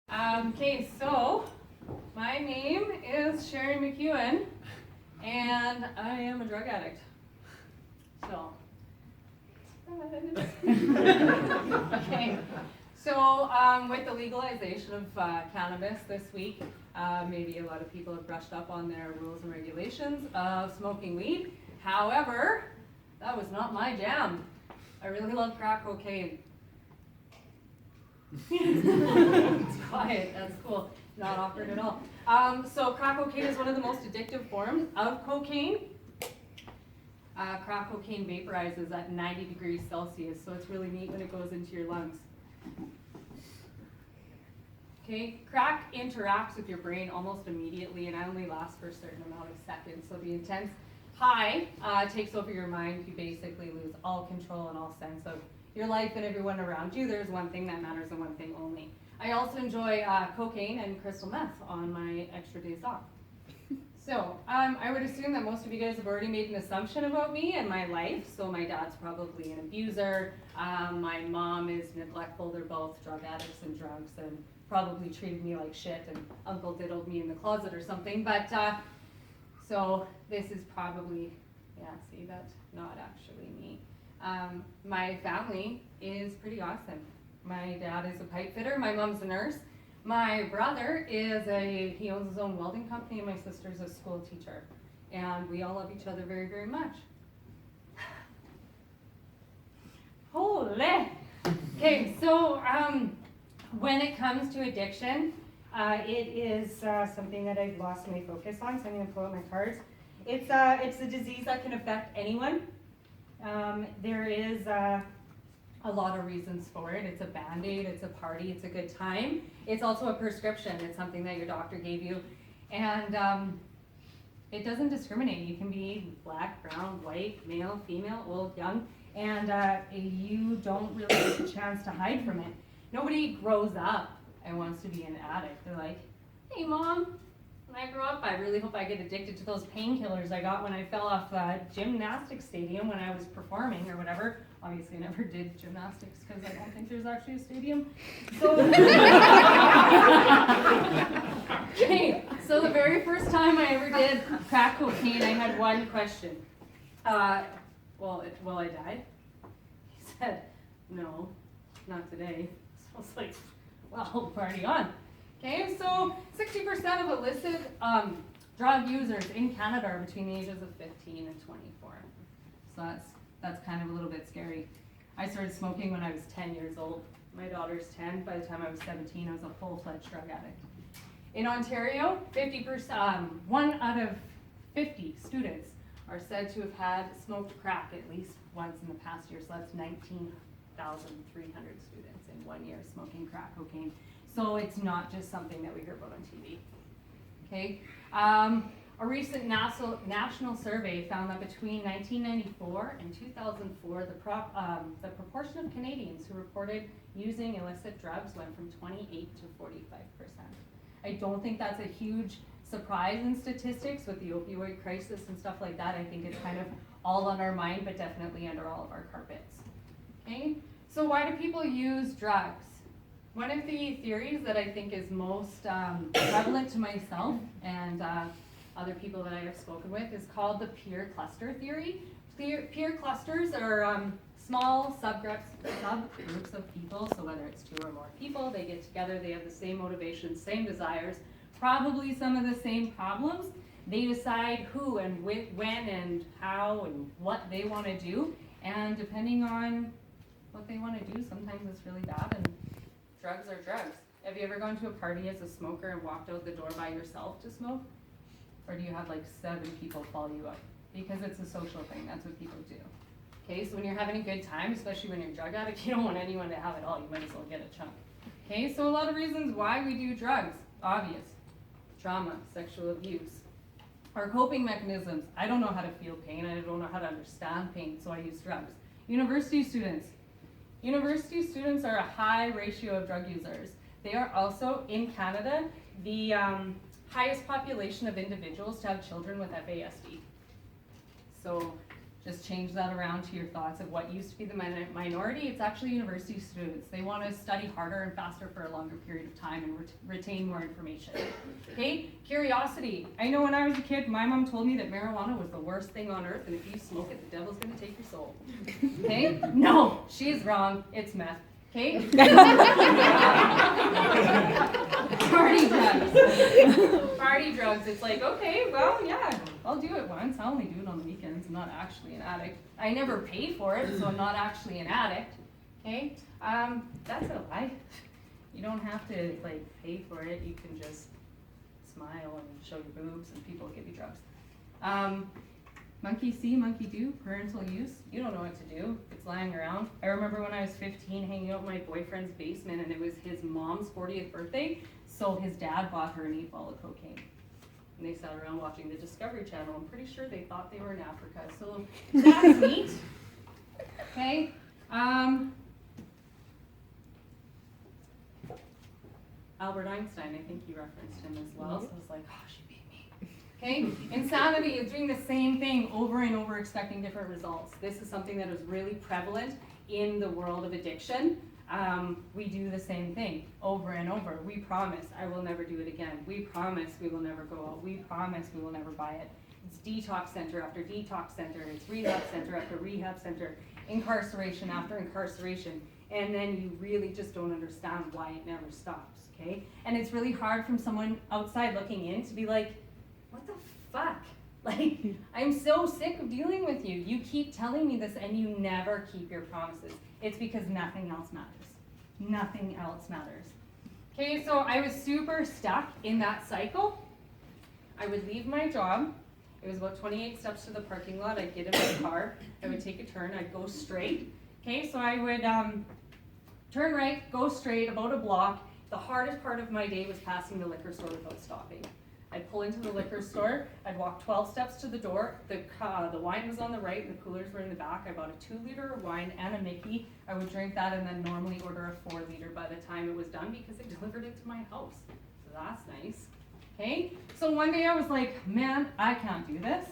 Okay, so my name is Sherry McEwen, and I am a drug addict. So, okay. So with the legalization of cannabis this week, maybe a lot of people have brushed up on their rules and regulations of smoking weed. However, that was not my jam. I really love crack cocaine. It's quiet, that's cool. Not awkward at all. So crack cocaine is one of the most addictive forms of cocaine. Crack cocaine vaporizes at 90 degrees Celsius, so it's really neat when it goes into your lungs. Okay, crack interacts with your brain almost immediately and only lasts for a certain amount of seconds. So the intense high takes over your mind. You basically lose all control and all sense of your life and everyone around you. There's one thing that matters and one thing only. I also enjoy cocaine and crystal meth on my extra days off. So I would assume that most of you guys have already made an assumption about me and my life. So my dad's probably an abuser. My mom is neglectful. They're both drug addicts and drunks and probably treated me like shit, and uncle diddled me in the closet or something. But so this is probably, yeah, see, that's not actually me. My family is pretty awesome. My dad is a pipe fitter, my mom's a nurse. My brother he owns his own welding company, and my sister's a school teacher. And we all love each other very, very much. Holy! Okay, so when it comes to addiction, it is something that I've lost my focus on, so I'm going to pull out my cards. It's a disease that can affect anyone. There is a lot of reasons for it. It's a band-aid, it's a party, it's a good time. It's also a prescription. It's something that your doctor gave you. And it doesn't discriminate. You can be black, brown, white, male, female, old, young, and you don't really get a chance to hide from it. Nobody grows up and wants to be an addict. They're like, hey mom, when I grow up, I really hope I get addicted to those painkillers I got when I fell off a gymnastics stadium when I was performing or whatever. Obviously I never did gymnastics because I don't think there's actually a stadium. So, okay, so the very first time I ever did crack cocaine, I had one question. Will I die? He said, no, not today. So I was like, well, party on. Okay, so 60% of illicit drug users in Canada are between the ages of 15 and 24. So that's kind of a little bit scary. I started smoking when I was 10 years old. My daughter's 10. By the time I was 17, I was a full-fledged drug addict. In Ontario, 1 out of 50 students are said to have had smoked crack at least once in the past year. So that's 19,300 students in 1 year smoking crack cocaine. So it's not just something that we hear about on TV. Okay. A recent national survey found that between 1994 and 2004, the proportion of Canadians who reported using illicit drugs went from 28 to 45%. I don't think that's a huge surprise in statistics with the opioid crisis and stuff like that. I think it's kind of all on our mind, but definitely under all of our carpets. Okay, so why do people use drugs? One of the theories that I think is most prevalent to myself and other people that I have spoken with is called the peer cluster theory. Peer clusters are small subgroups of people, so whether it's 2 or more people, they get together, they have the same motivations, same desires, probably some of the same problems. They decide who and when and how and what they want to do, and depending on what they want to do, sometimes it's really bad, and drugs are drugs. Have you ever gone to a party as a smoker and walked out the door by yourself to smoke? Or do you have like 7 people follow you up? Because it's a social thing, that's what people do. Okay, so when you're having a good time, especially when you're a drug addict, you don't want anyone to have it all, you might as well get a chunk. Okay, so a lot of reasons why we do drugs, obvious. Trauma, sexual abuse. Our coping mechanisms, I don't know how to feel pain, I don't know how to understand pain, so I use drugs. University students are a high ratio of drug users. They are also, in Canada, the highest population of individuals to have children with FASD. So just change that around to your thoughts of what used to be the minority. It's actually university students. They want to study harder and faster for a longer period of time and retain more information. Okay, curiosity. I know when I was a kid, my mom told me that marijuana was the worst thing on earth, and if you smoke it, the devil's going to take your soul. Okay, no, she's wrong. It's meth. Okay? Party drugs. Party drugs. It's like, okay, well, yeah, I'll do it once. I only do it on the weekends. I'm not actually an addict. I never pay for it, so I'm not actually an addict. Okay? That's a lie. You don't have to like pay for it. You can just smile and show your boobs, and people give you drugs. Monkey see, monkey do, parental use. You don't know what to do. It's lying around. I remember when I was 15 hanging out in my boyfriend's basement, and it was his mom's 40th birthday, so his dad bought her an 8-ball of cocaine. And they sat around watching the Discovery Channel. I'm pretty sure they thought they were in Africa, so that's neat. Okay. Albert Einstein, I think you referenced him as well, so I was like, oh, she beat me. Okay, insanity is doing the same thing over and over, expecting different results. This is something that is really prevalent in the world of addiction. We do the same thing over and over. We promise I will never do it again. We promise we will never go out. We promise we will never buy it. It's detox center after detox center. It's rehab center after rehab center. Incarceration after incarceration. And then you really just don't understand why it never stops, okay? And it's really hard from someone outside looking in to be like, what the fuck? Like, I'm so sick of dealing with you. You keep telling me this and you never keep your promises. It's because nothing else matters. Nothing else matters. Okay, so I was super stuck in that cycle. I would leave my job. It was about 28 steps to the parking lot. I'd get in my car. I would take a turn. I'd go straight. Okay, so I would turn right, go straight, about a block. The hardest part of my day was passing the liquor store without stopping. I'd pull into the liquor store, I'd walk 12 steps to the door, the wine was on the right, and the coolers were in the back. I bought a 2-liter of wine and a Mickey. I would drink that and then normally order a 4-liter by the time it was done because they delivered it to my house. So that's nice. Okay, so one day I was like, man, I can't do this.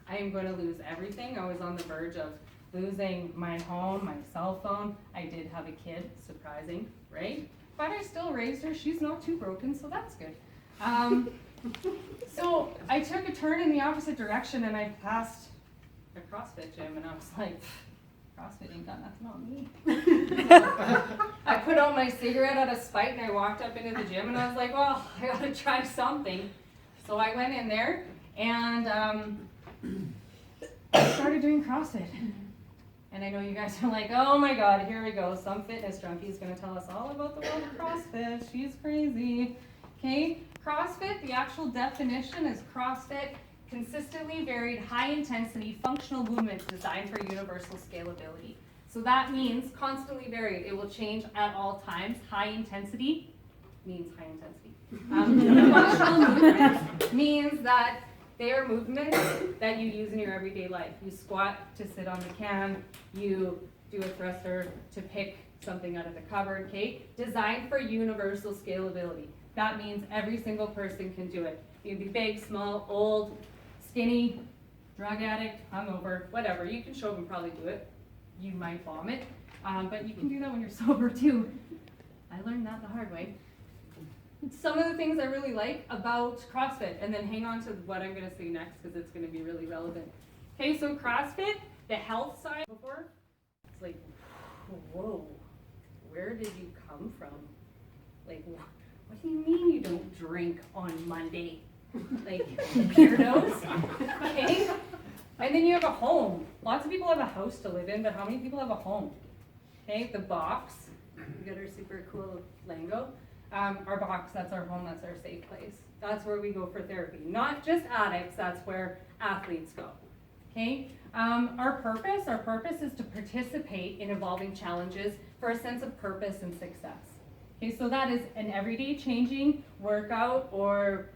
I am going to lose everything. I was on the verge of losing my home, my cell phone. I did have a kid, surprising, right? But I still raised her. She's not too broken, so that's good. So I took a turn in the opposite direction and I passed a CrossFit gym and I was like, CrossFit ain't got nothing on me. I put out my cigarette at a SYPE and I walked up into the gym and I was like, well, I gotta try something. So I went in there and I started doing CrossFit. And I know you guys are like, oh my God, here we go. Some fitness junkie is gonna tell us all about the world of CrossFit. She's crazy. Okay, CrossFit, the actual definition is CrossFit, consistently varied, high-intensity, functional movements designed for universal scalability. So that means constantly varied. It will change at all times. High intensity means high intensity. Functional movements means that they are movements that you use in your everyday life. You squat to sit on the can, you do a thruster to pick something out of the cupboard, okay? Designed for universal scalability. That means every single person can do it. You can be big, small, old, skinny, drug addict, hungover, whatever. You can show up and probably do it. You might vomit, but you can do that when you're sober too. I learned that the hard way. Some of the things I really like about CrossFit, and then hang on to what I'm going to say next because it's going to be really relevant. Okay, so CrossFit, the health side before, it's like, whoa, where did you come from? Like, what do you mean you don't drink on Monday? Like, weirdos, okay? And then you have a home. Lots of people have a house to live in, but how many people have a home? Okay, the box, we got our super cool lingo. Our box, that's our home, that's our safe place. That's where we go for therapy. Not just addicts, that's where athletes go. Okay? Our purpose is to participate in evolving challenges for a sense of purpose and success. Okay, so that is an everyday changing workout or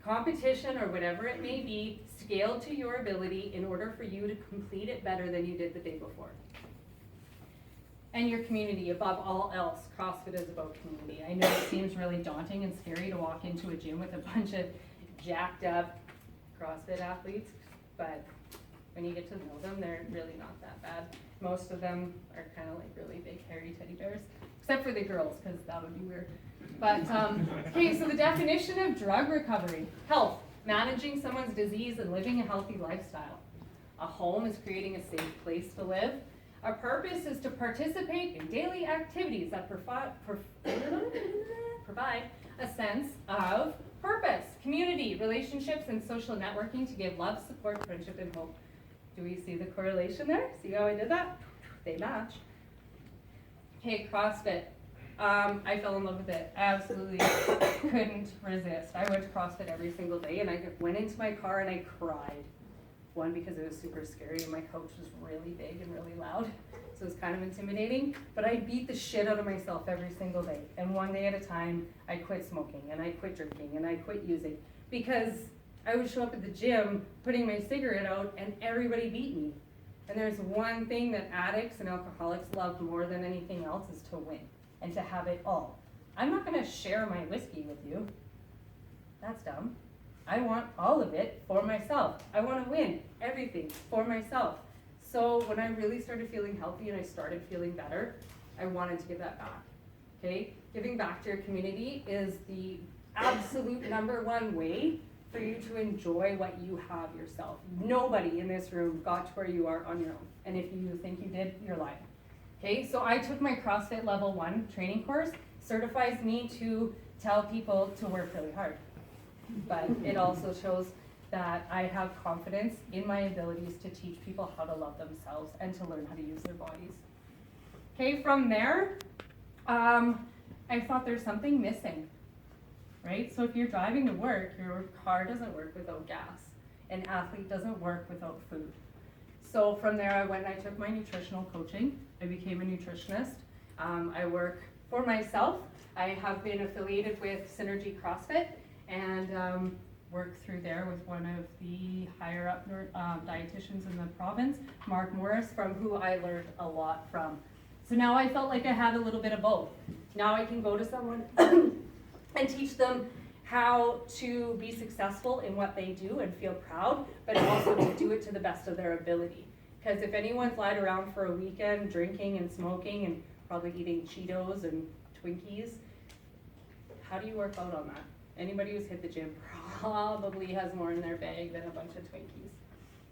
competition or whatever it may be, scaled to your ability in order for you to complete it better than you did the day before. And your community, above all else, CrossFit is about community. I know it seems really daunting and scary to walk into a gym with a bunch of jacked up CrossFit athletes, but when you get to know them, they're really not that bad. Most of them are kind of like really big, hairy teddy bears, except for the girls, because that would be weird. But, okay, so the definition of drug recovery: health, managing someone's disease and living a healthy lifestyle. A home is creating a safe place to live. A purpose is to participate in daily activities that provide a sense of purpose, community, relationships, and social networking to give love, support, friendship, and hope. Do we see the correlation there? See how I did that? They match. Okay, CrossFit. I fell in love with it. Absolutely couldn't resist. I went to CrossFit every single day, and I went into my car and I cried. One, because it was super scary and my coach was really big and really loud, so it was kind of intimidating, but I beat the shit out of myself every single day. And one day at a time, I quit smoking and I quit drinking and I quit using, because I would show up at the gym putting my cigarette out and everybody beat me. And there's one thing that addicts and alcoholics love more than anything else, is to win and to have it all. I'm not gonna share my whiskey with you. That's dumb. I want all of it for myself. I want to win everything for myself. So when I really started feeling healthy and I started feeling better, I wanted to give that back. Okay? Giving back to your community is the absolute number one way for you to enjoy what you have yourself. Nobody in this room got to where you are on your own. And if you think you did, you're lying. Okay? So I took my CrossFit Level 1 training course, certifies me to tell people to work really hard. But it also shows that I have confidence in my abilities to teach people how to love themselves and to learn how to use their bodies. Okay, from there, I thought there's something missing, right? So if you're driving to work, your car doesn't work without gas. An athlete doesn't work without food. So from there, I went and I took my nutritional coaching. I became a nutritionist. I work for myself. I have been affiliated with Synergy CrossFit, and work through there with one of the higher up dietitians in the province, Mark Morris, from who I learned a lot from. So now I felt like I had a little bit of both. Now I can go to someone and teach them how to be successful in what they do and feel proud, but also to do it to the best of their ability. Because if anyone's lied around for a weekend drinking and smoking and probably eating Cheetos and Twinkies, how do you work out on that? Anybody who's hit the gym probably has more in their bag than a bunch of Twinkies.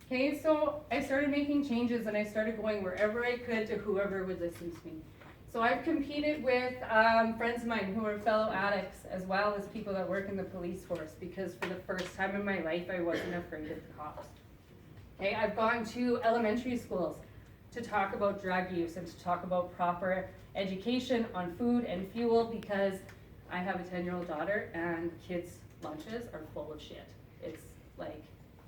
Okay, so I started making changes and I started going wherever I could to whoever would listen to me. So I've competed with friends of mine who are fellow addicts, as well as people that work in the police force, because for the first time in my life I wasn't afraid of the cops. Okay, I've gone to elementary schools to talk about drug use and to talk about proper education on food and fuel, because I have a 10-year-old daughter and kids' lunches are full of shit. It's like,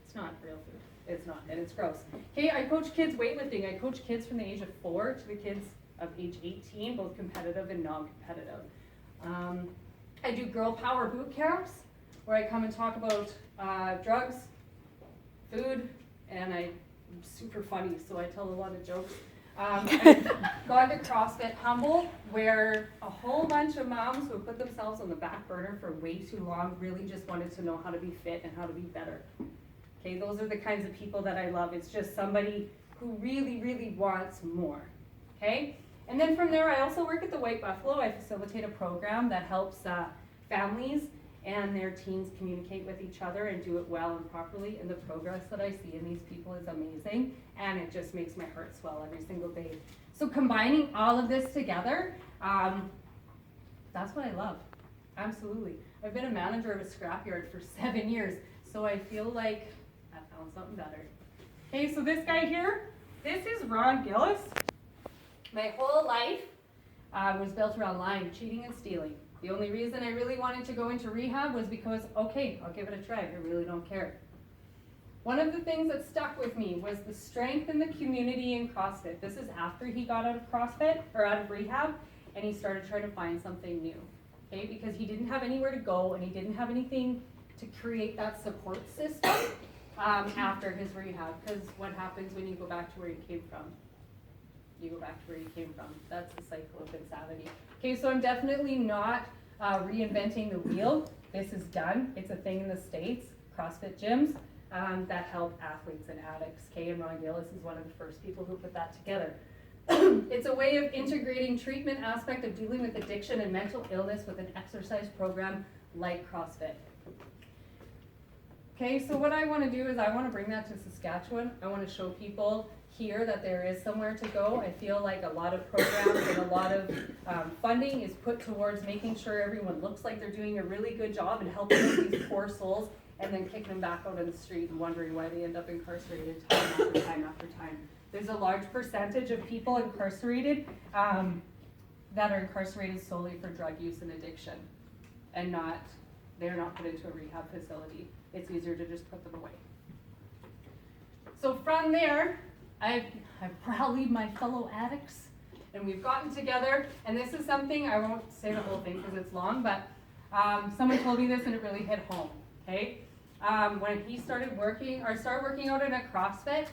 it's not real food. It's not, and it's gross. Okay, I coach kids weightlifting. I coach kids from the age of 4 to the kids of age 18, both competitive and non-competitive. I do girl power boot camps where I come and talk about drugs, food, and I'm super funny, so I tell a lot of jokes. I've gone to CrossFit Humble, where a whole bunch of moms who have put themselves on the back burner for way too long really just wanted to know how to be fit and how to be better. Okay, those are the kinds of people that I love. It's just somebody who really, really wants more. Okay, and then from there, I also work at the White Buffalo. I facilitate a program that helps families and their teens communicate with each other and do it well and properly, and the progress that I see in these people is amazing, and it just makes my heart swell every single day. So combining all of this together, that's what I love, absolutely. I've been a manager of a scrapyard for 7 years, so I feel like I found something better. Okay, so this guy here, this is Ron Gillis. My whole life was built around lying, cheating, and stealing. The only reason I really wanted to go into rehab was because, okay, I'll give it a try, I really don't care. One of the things that stuck with me was the strength in the community in CrossFit. This is after he got out of CrossFit, or out of rehab, and he started trying to find something new, okay? Because he didn't have anywhere to go, and he didn't have anything to create that support system after his rehab, because what happens when you go back to where you came from? You go back to where you came from. That's the cycle of insanity. Okay, so I'm definitely not reinventing the wheel. This is done. It's a thing in the States, CrossFit gyms. that help athletes and addicts. Kay and Ron Gillis is one of the first people who put that together. It's a way of integrating treatment aspect of dealing with addiction and mental illness with an exercise program like CrossFit. Okay, so what I want to do is I want to bring that to Saskatchewan. I want to show people here that there is somewhere to go. I feel like a lot of programs and a lot of funding is put towards making sure everyone looks like they're doing a really good job and helping out these poor souls, and then kicking them back out on the street and wondering why they end up incarcerated time after time after time. There's a large percentage of people incarcerated that are incarcerated solely for drug use and addiction, and they're not put into a rehab facility. It's easier to just put them away. So from there, I've rallied my fellow addicts, and we've gotten together, and this is something, I won't say the whole thing because it's long, but someone told me this and it really hit home, okay? When he started working out in a CrossFit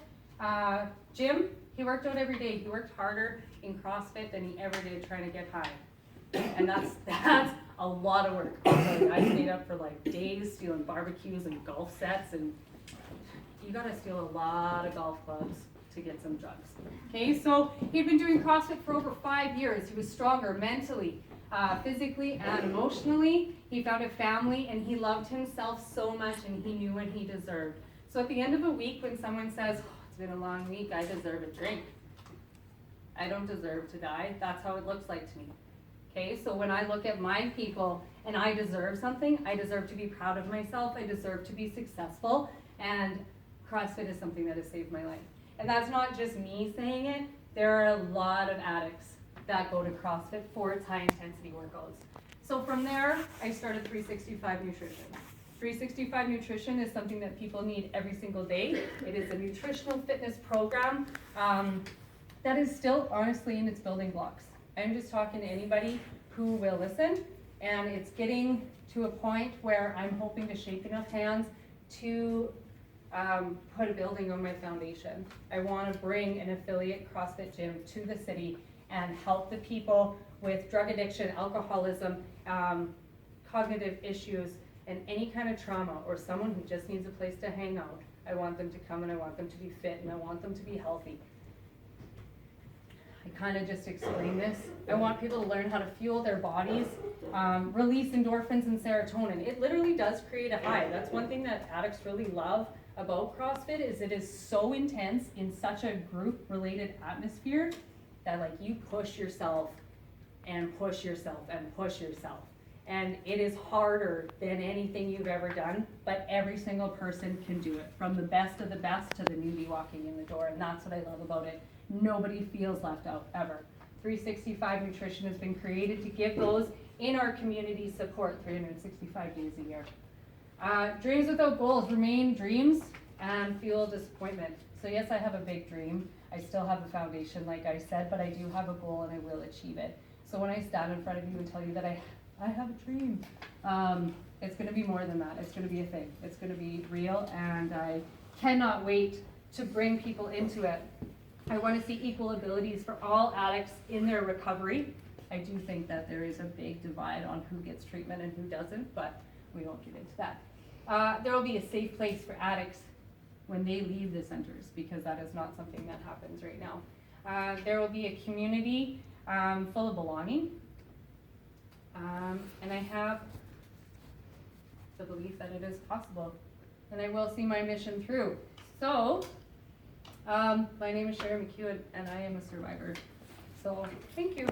gym, he worked out every day. He worked harder in CrossFit than he ever did trying to get high. And that's a lot of work. I stayed up for like days stealing barbecues and golf sets, and you gotta steal a lot of golf clubs to get some drugs. Okay, so he'd been doing CrossFit for over 5 years. He was stronger mentally, physically, and emotionally. He found a family, and he loved himself so much, and he knew what he deserved. So at the end of a week, when someone says, oh, it's been a long week, I deserve a drink. I don't deserve to die. That's how it looks like to me. Okay, so when I look at my people and I deserve something, I deserve to be proud of myself, I deserve to be successful, and CrossFit is something that has saved my life. And that's not just me saying it. There are a lot of addicts that go to CrossFit for its high intensity workouts. So from there, I started 365 Nutrition. 365 Nutrition is something that people need every single day. It is a nutritional fitness program that is still honestly in its building blocks. I'm just talking to anybody who will listen, and it's getting to a point where I'm hoping to shake enough hands to put a building on my foundation. I want to bring an affiliate CrossFit gym to the city and help the people with drug addiction, alcoholism, cognitive issues, and any kind of trauma, or someone who just needs a place to hang out. I want them to come, and I want them to be fit, and I want them to be healthy. I kind of just explained this. I want people to learn how to fuel their bodies, release endorphins and serotonin. It literally does create a high. That's one thing that addicts really love about CrossFit, is it is so intense in such a group-related atmosphere that like you push yourself and push yourself and push yourself. And it is harder than anything you've ever done, but every single person can do it, from the best of the best to the newbie walking in the door, and that's what I love about it. Nobody feels left out, ever. 365 Nutrition has been created to give those in our community support 365 days a year. Dreams without goals remain dreams and fuel disappointment. So yes, I have a big dream. I still have a foundation, like I said, but I do have a goal and I will achieve it. So when I stand in front of you and tell you that I have a dream, it's going to be more than that. It's going to be a thing. It's going to be real, and I cannot wait to bring people into it. I want to see equal abilities for all addicts in their recovery. I do think that there is a big divide on who gets treatment and who doesn't, but we won't get into that. There will be a safe place for addicts when they leave the centers, because that is not something that happens right now. There will be a community full of belonging, and I have the belief that it is possible, and I will see my mission through. So, my name is Sherry McEwen, and I am a survivor. So, thank you.